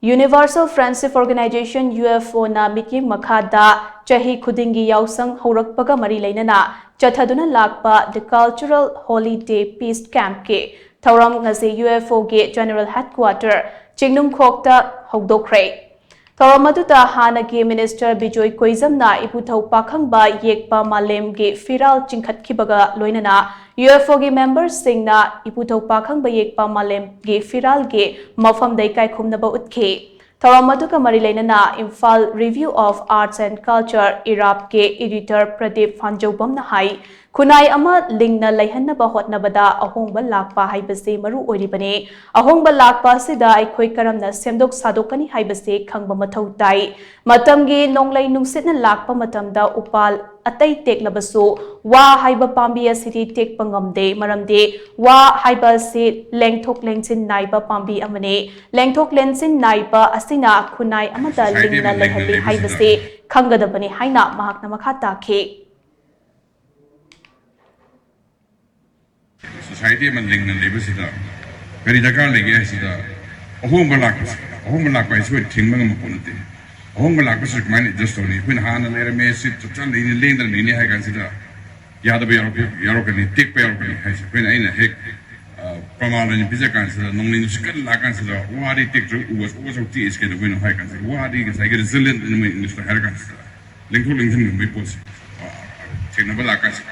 Universal Friendship Organization UFO na mityeng makhada chahi khudinggi Yaoshang hourakpaga mari leinana chathaduna lakpa the cultural holiday peace camp ke Thouram Ngasi UFO ge General Headquarter Chingnungkok ta Houdokhre Thouram aduta hanagi Minister Bijoy Koizamna iputhau pakhangba yekpa malem ge firal chingkhatkibaga loinana UFO ge members singna iputhau pakhangba yekpa malem ge firal ge mafam dai kai khumnaba utke Thouram aduka mari leinana Imphal Review of Arts and Culture Irap ke editor Pradeep Fanjobam na hai Kunai ama lingna laihanaba hotnabada ahongba lakpa haibase maru oiribane ahongba lakpa sida aikhoi karamna semdok sadokani haibase khangba mathau tai matamgi nonglai nungsitna lakpa matamda upal atai teklabasu wa haiba pambi asidi tekpa ngamde maramde wa haiba se lengthok lengchin naiba pambi amane lengthok lengchin naiba asina kunai amada lingna laihali haibase khangadabani haina mahakna makha takhe Society man ling na labor sida very dakar lege sida ahong balak is with thing mang mapunte ahong balak is man just only when hana lere me sit to chan ni ling da ni ha kan sida yada be yaro kan ni tik pe yaro kan ha when aina hek pramana ni bisa kan sida nong ni skal la kan sida wadi tik jo was ti is ke when ha kan sida wadi ke sai ke resilient in me in har kan sida ling me pos thing na balak kan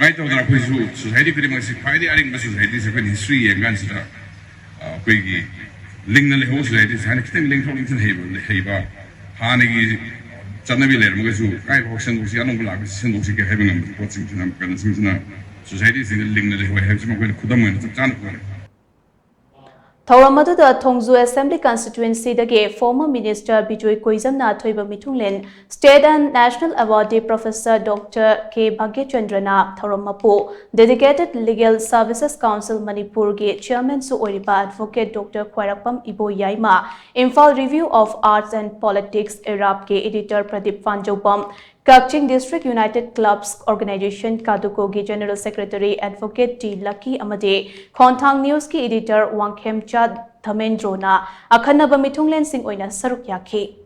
right now there are society pretty much quite the society is a history and guns quigi ling na leho society is han kitem ling thong tin heba hanagi chanabi ler mo su kai boxen du sian ngula sen du ke heben ngam ko chim tin kan sim society is ling na leho have some ko khudam mo chan ko Thouram aduda Thongzu Assembly Constituency dage former Minister Bijoy Koizamna thoiba mithunglen State and National Awardee Professor Dr. K. Bhagyachandrana Thouram mapu Dedicated Legal Services Council Manipur ge Chairman su oiriba Advocate Dr. Khwarakpam Ibo Yaima Imphal Review of Arts and Politics Irap ge Editor Pradeep Fanjobam Kakching District United Clubs Organization Kaduko ge General Secretary Advocate T. Lucky Amade Khonthang News ki Editor Wangkhem Chad Dhamendrona Akhanaba Mithunglen Singh oina saruk yakhe